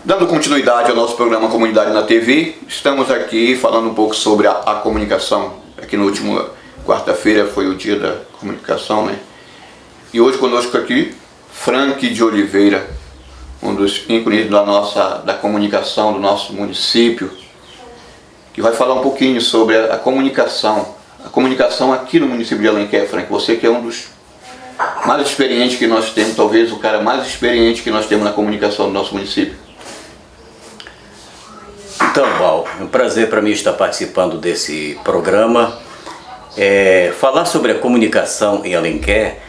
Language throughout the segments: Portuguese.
Dando continuidade ao nosso programa Comunidade na TV, estamos aqui falando um pouco sobre a comunicação. Aqui no último quarta-feira foi o dia da comunicação, né? E hoje conosco aqui, Frank de Oliveira, um dos ícones da comunicação do nosso município, que vai falar um pouquinho sobre a comunicação aqui no município de Alenquer. Frank, você que é um dos mais experientes que nós temos, talvez o cara mais experiente que nós temos na comunicação do nosso município. Então, Val, é um prazer para mim estar participando desse programa. Falar sobre a comunicação em Alenquer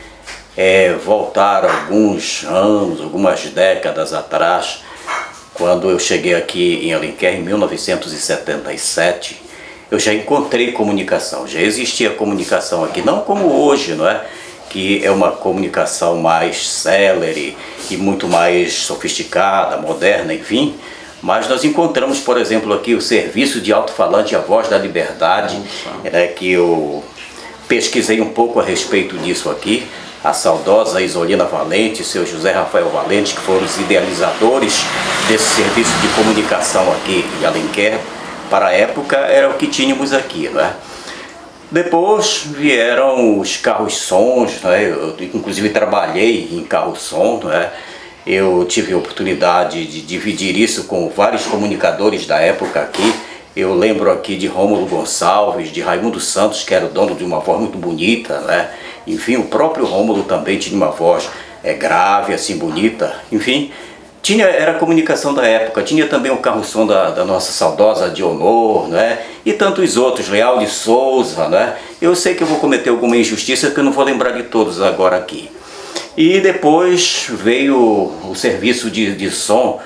voltar alguns anos, algumas décadas atrás, quando eu cheguei aqui em Alenquer em 1977, eu já encontrei comunicação, já existia comunicação aqui, não como hoje, não é? Que é uma comunicação mais célere e muito mais sofisticada, moderna, enfim. Mas nós encontramos, por exemplo, aqui o serviço de alto-falante A Voz da Liberdade, que eu pesquisei um pouco a respeito disso aqui. A saudosa Isolina Valente e seu José Rafael Valente, que foram os idealizadores desse serviço de comunicação aqui em Alenquer. Para a época era o que tínhamos aqui, não é? Depois vieram os carros-sons, não é? Eu inclusive trabalhei em carro-som, não é? Eu tive a oportunidade de dividir isso com vários comunicadores da época aqui. Eu lembro aqui de Rômulo Gonçalves, de Raimundo Santos, que era o dono de uma voz muito bonita, né? Enfim, o próprio Rômulo também tinha uma voz grave, assim, bonita. Enfim, era a comunicação da época. Tinha também o carro-som da nossa saudosa Dionor, né? E tantos outros, Leal de Souza, né? Eu sei que eu vou cometer alguma injustiça, que eu não vou lembrar de todos agora aqui. E depois veio o serviço de som,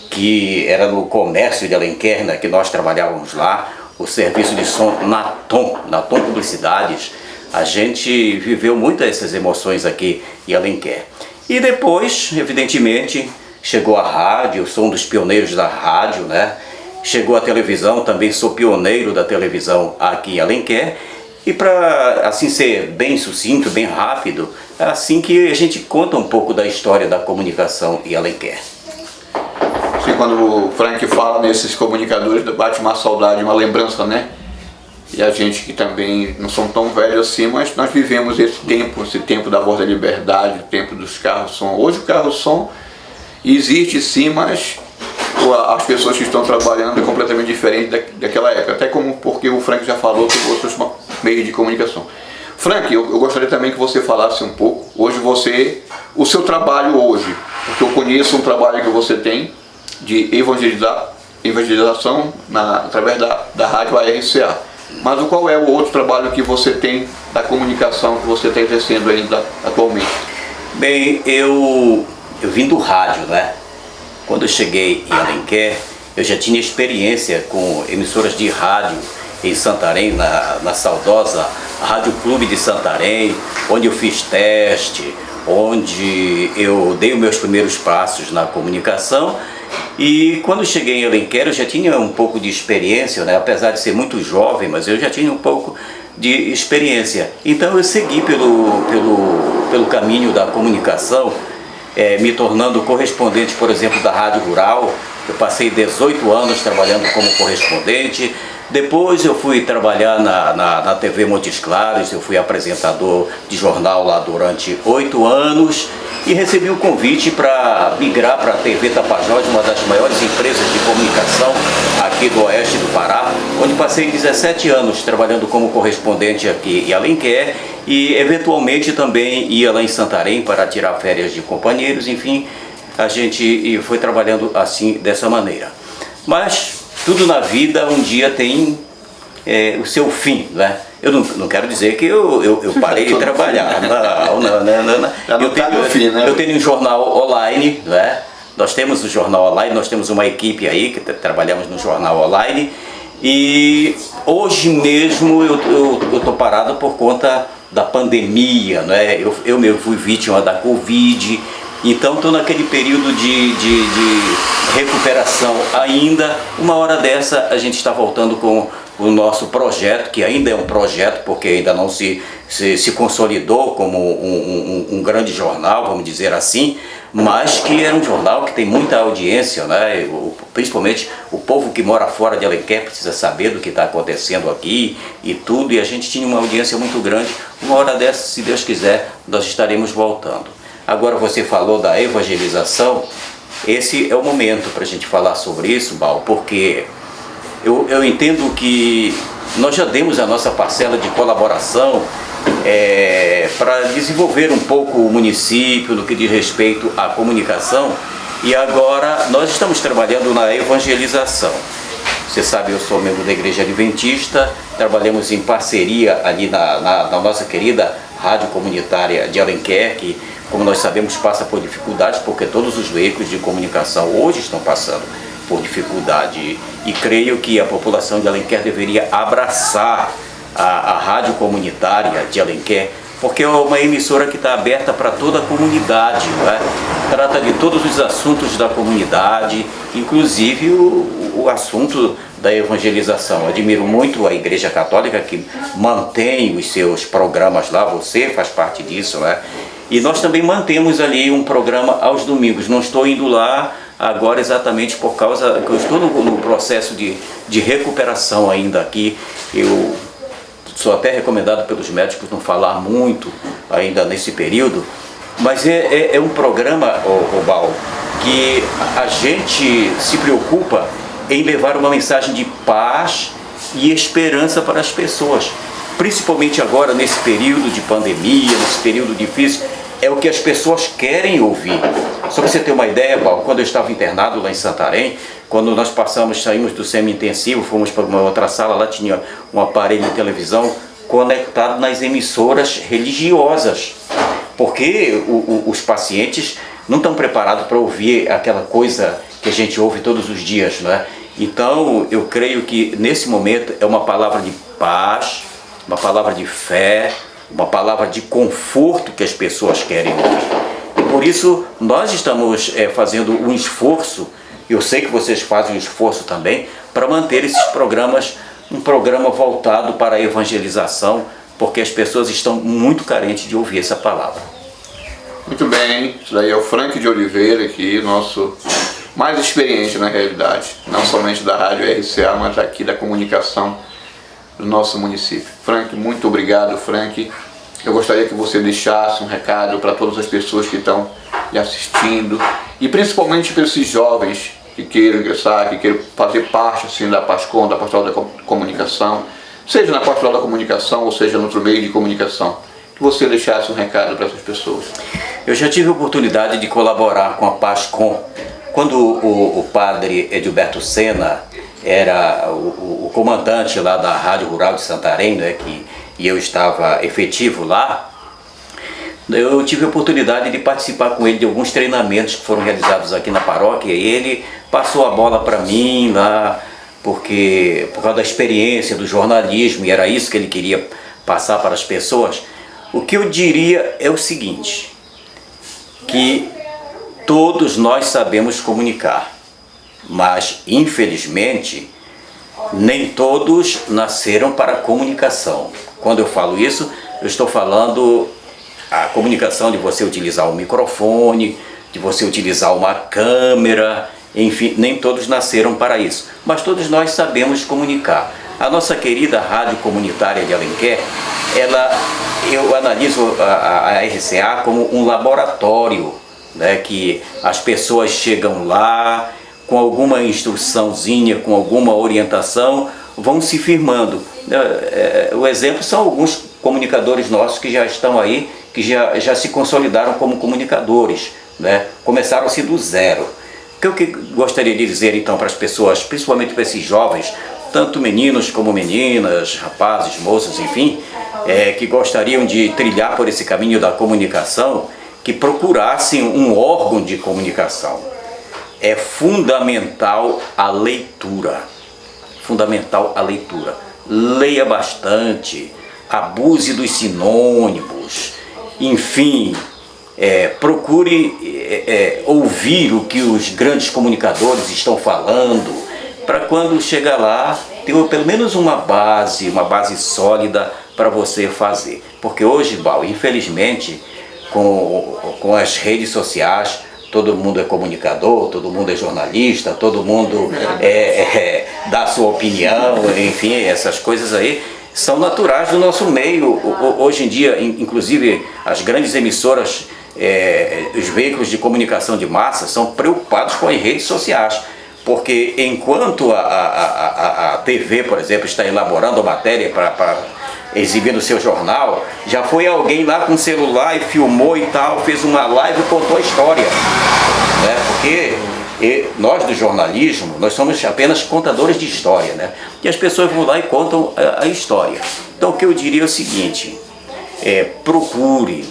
que era no comércio de Alenquer, né, que nós trabalhávamos lá, o serviço de som Natom Publicidades. A gente viveu muito essas emoções aqui em Alenquer. E depois, evidentemente, chegou a rádio, eu sou um dos pioneiros da rádio, né? Chegou a televisão, também sou pioneiro da televisão aqui em Alenquer. E para assim ser bem sucinto, bem rápido, é assim que a gente conta um pouco da história da comunicação em Alenquer. Sim, quando o Frank fala nesses comunicadores, bate uma saudade, uma lembrança, né? E a gente que também não são tão velhos assim, mas nós vivemos esse tempo da Voz da Liberdade, o tempo dos carros-som. Hoje o carro-som existe sim, mas as pessoas que estão trabalhando é completamente diferente daquela época. Até como porque o Frank já falou sobre outros meios de comunicação. Frank, eu gostaria também que você falasse um pouco, o seu trabalho hoje, porque eu conheço um trabalho que você tem de evangelização através da rádio ARCA. Mas qual é o outro trabalho que você tem da comunicação que você está exercendo ainda atualmente? Bem, eu vim do rádio, né? Quando eu cheguei em Alenquer, eu já tinha experiência com emissoras de rádio em Santarém, na saudosa Rádio Clube de Santarém, onde eu fiz teste, onde eu dei os meus primeiros passos na comunicação. E quando cheguei em Alenquer, eu já tinha um pouco de experiência, né? Apesar de ser muito jovem, mas eu já tinha um pouco de experiência. Então eu segui pelo caminho da comunicação, me tornando correspondente, por exemplo, da Rádio Rural. Eu passei 18 anos trabalhando como correspondente. Depois eu fui trabalhar na TV Montes Claros, eu fui apresentador de jornal lá durante 8 anos e recebi o convite para migrar para a TV Tapajós, uma das maiores empresas de comunicação aqui do oeste do Pará, onde passei 17 anos trabalhando como correspondente aqui em Alenquer e eventualmente também ia lá em Santarém para tirar férias de companheiros. Enfim, a gente foi trabalhando assim, dessa maneira. Mas tudo na vida um dia tem o seu fim, né? Eu não quero dizer que eu parei de trabalhar. Não. Eu tenho um jornal online, né? Nós temos o jornal online, nós temos uma equipe aí que trabalhamos no jornal online. E hoje mesmo eu estou parado por conta da pandemia, né? Eu mesmo fui vítima da Covid. Então estou naquele período de recuperação ainda. Uma hora dessa a gente está voltando com o nosso projeto, que ainda é um projeto, porque ainda não se consolidou como um grande jornal, vamos dizer assim, mas que é um jornal que tem muita audiência, né? Principalmente o povo que mora fora de Alenquer precisa saber do que está acontecendo aqui e tudo, e a gente tinha uma audiência muito grande. Uma hora dessa, se Deus quiser, nós estaremos voltando. Agora você falou da evangelização, esse é o momento para a gente falar sobre isso, Bal, porque eu entendo que nós já demos a nossa parcela de colaboração para desenvolver um pouco o município no que diz respeito à comunicação, e agora nós estamos trabalhando na evangelização. Você sabe, eu sou membro da Igreja Adventista, trabalhamos em parceria ali na nossa querida Rádio Comunitária de Alenquer, que, como nós sabemos, passa por dificuldades, porque todos os veículos de comunicação hoje estão passando por dificuldade, e creio que a população de Alenquer deveria abraçar a Rádio Comunitária de Alenquer, porque é uma emissora que está aberta para toda a comunidade, né? Trata de todos os assuntos da comunidade, inclusive o assunto da evangelização. Admiro muito a Igreja Católica, que mantém os seus programas lá, você faz parte disso, né? E nós também mantemos ali um programa aos domingos. Não estou indo lá agora exatamente por causa que eu estou no processo de recuperação ainda aqui. Eu sou até recomendado pelos médicos não falar muito ainda nesse período, mas é um programa, Bal, que a gente se preocupa em levar uma mensagem de paz e esperança para as pessoas, principalmente agora nesse período de pandemia, nesse período difícil. É o que as pessoas querem ouvir. Só para você ter uma ideia, Paulo, quando eu estava internado lá em Santarém, quando nós saímos do semi-intensivo, fomos para uma outra sala, lá tinha um aparelho de televisão conectado nas emissoras religiosas, porque os pacientes não estão preparados para ouvir aquela coisa que a gente ouve todos os dias, né? Então, eu creio que nesse momento é uma palavra de paz, uma palavra de fé, uma palavra de conforto que as pessoas querem ouvir. E por isso nós estamos fazendo um esforço, eu sei que vocês fazem um esforço também, para manter esses programas, um programa voltado para a evangelização, porque as pessoas estão muito carentes de ouvir essa palavra. Muito bem, isso daí é o Frank de Oliveira aqui, nosso mais experiente na realidade, não somente da Rádio RCA, mas aqui da comunicação do nosso município. Frank, muito obrigado, Frank. Eu gostaria que você deixasse um recado para todas as pessoas que estão lhe assistindo, e principalmente para esses jovens que queiram ingressar, que queiram fazer parte assim, da PASCOM, da Pastoral da Comunicação, seja na Pastoral da Comunicação ou seja no outro meio de comunicação, que você deixasse um recado para essas pessoas. Eu já tive a oportunidade de colaborar com a PASCOM quando o padre Edilberto Sena era o comandante lá da Rádio Rural de Santarém, né, e eu estava efetivo lá. Eu tive a oportunidade de participar com ele de alguns treinamentos que foram realizados aqui na paróquia, e ele passou a bola para mim lá, porque por causa da experiência do jornalismo, e era isso que ele queria passar para as pessoas. O que eu diria é o seguinte, que todos nós sabemos comunicar, mas infelizmente nem todos nasceram para a comunicação. Quando eu falo isso, eu estou falando a comunicação de você utilizar um microfone, de você utilizar uma câmera, enfim, nem todos nasceram para isso, mas todos nós sabemos comunicar. A nossa querida Rádio Comunitária de Alenquer, eu analiso a RCA como um laboratório, né, que as pessoas chegam lá com alguma instruçãozinha, com alguma orientação, vão se firmando. O exemplo são alguns comunicadores nossos que já estão aí, que já se consolidaram como comunicadores, né? Começaram-se do zero. O que eu gostaria de dizer então para as pessoas, principalmente para esses jovens, tanto meninos como meninas, rapazes, moças, enfim, que gostariam de trilhar por esse caminho da comunicação, que procurassem um órgão de comunicação. É fundamental a leitura. Fundamental a leitura. Leia bastante, abuse dos sinônimos, enfim, procure ouvir o que os grandes comunicadores estão falando, para quando chegar lá, ter pelo menos uma base sólida para você fazer. Porque hoje, Bal, infelizmente, com as redes sociais, todo mundo é comunicador, todo mundo é jornalista, todo mundo dá sua opinião, enfim, essas coisas aí são naturais do nosso meio. Hoje em dia, inclusive, as grandes emissoras, os veículos de comunicação de massa são preocupados com as redes sociais. Porque enquanto a TV, por exemplo, está elaborando a matéria para exibir no seu jornal, já foi alguém lá com o celular e filmou e tal, fez uma live e contou a história. Né? Porque nós do jornalismo, nós somos apenas contadores de história, né? E as pessoas vão lá e contam a história. Então o que eu diria é o seguinte, procure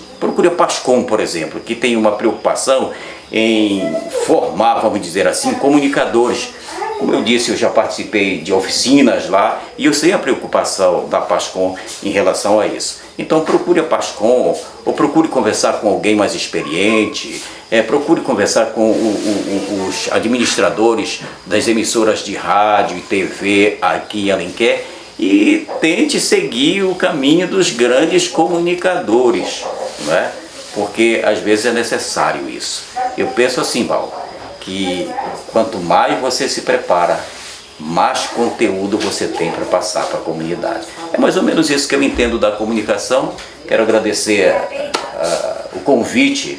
a Pascom, por exemplo, que tem uma preocupação em formar, vamos dizer assim, comunicadores. Como eu disse, eu já participei de oficinas lá e eu sei a preocupação da Pascom em relação a isso. Então procure a Pascom, ou procure conversar com alguém mais experiente, procure conversar com os administradores das emissoras de rádio e TV aqui em Alenquer e tente seguir o caminho dos grandes comunicadores, não é? Porque às vezes é necessário isso. Eu penso assim, Val, que quanto mais você se prepara, mais conteúdo você tem para passar para a comunidade. É mais ou menos isso que eu entendo da comunicação. Quero agradecer o convite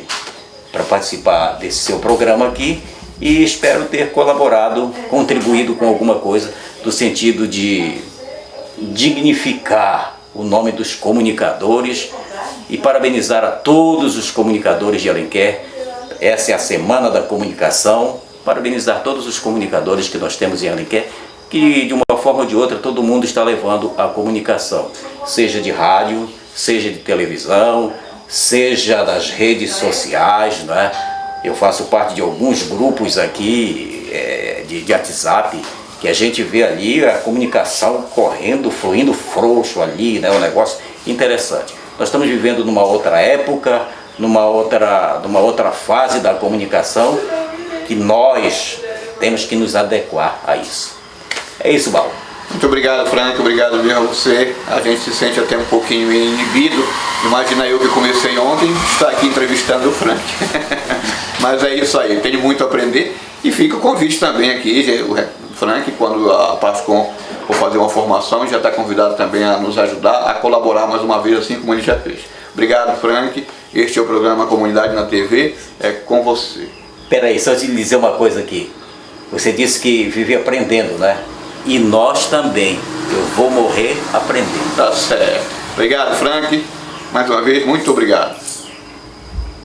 para participar desse seu programa aqui e espero ter colaborado, contribuído com alguma coisa no sentido de dignificar o nome dos comunicadores e parabenizar a todos os comunicadores de Alenquer. Essa é a Semana da Comunicação. Parabenizar todos os comunicadores que nós temos em Alenquer, que de uma forma ou de outra todo mundo está levando a comunicação, seja de rádio, seja de televisão, seja das redes sociais, né? Eu faço parte de alguns grupos aqui de WhatsApp, que a gente vê ali a comunicação correndo, fluindo frouxo ali, né? Um negócio interessante. Nós estamos vivendo numa outra época, numa outra fase da comunicação, que nós temos que nos adequar a isso. É isso, Val. Muito obrigado, Frank, obrigado mesmo a você. A gente se sente até um pouquinho inibido. Imagina eu que comecei ontem, estar aqui entrevistando o Frank. Mas é isso aí, tenho muito a aprender. E fica o convite também aqui, o Frank, quando a Pascom for fazer uma formação, já está convidado também a nos ajudar, a colaborar mais uma vez, assim como ele já fez. Obrigado, Frank. Este é o programa Comunidade na TV, é com você. Peraí, só te dizer uma coisa aqui. Você disse que vive aprendendo, né? E nós também. Eu vou morrer aprendendo. Tá certo. Obrigado, Frank. Mais uma vez, muito obrigado.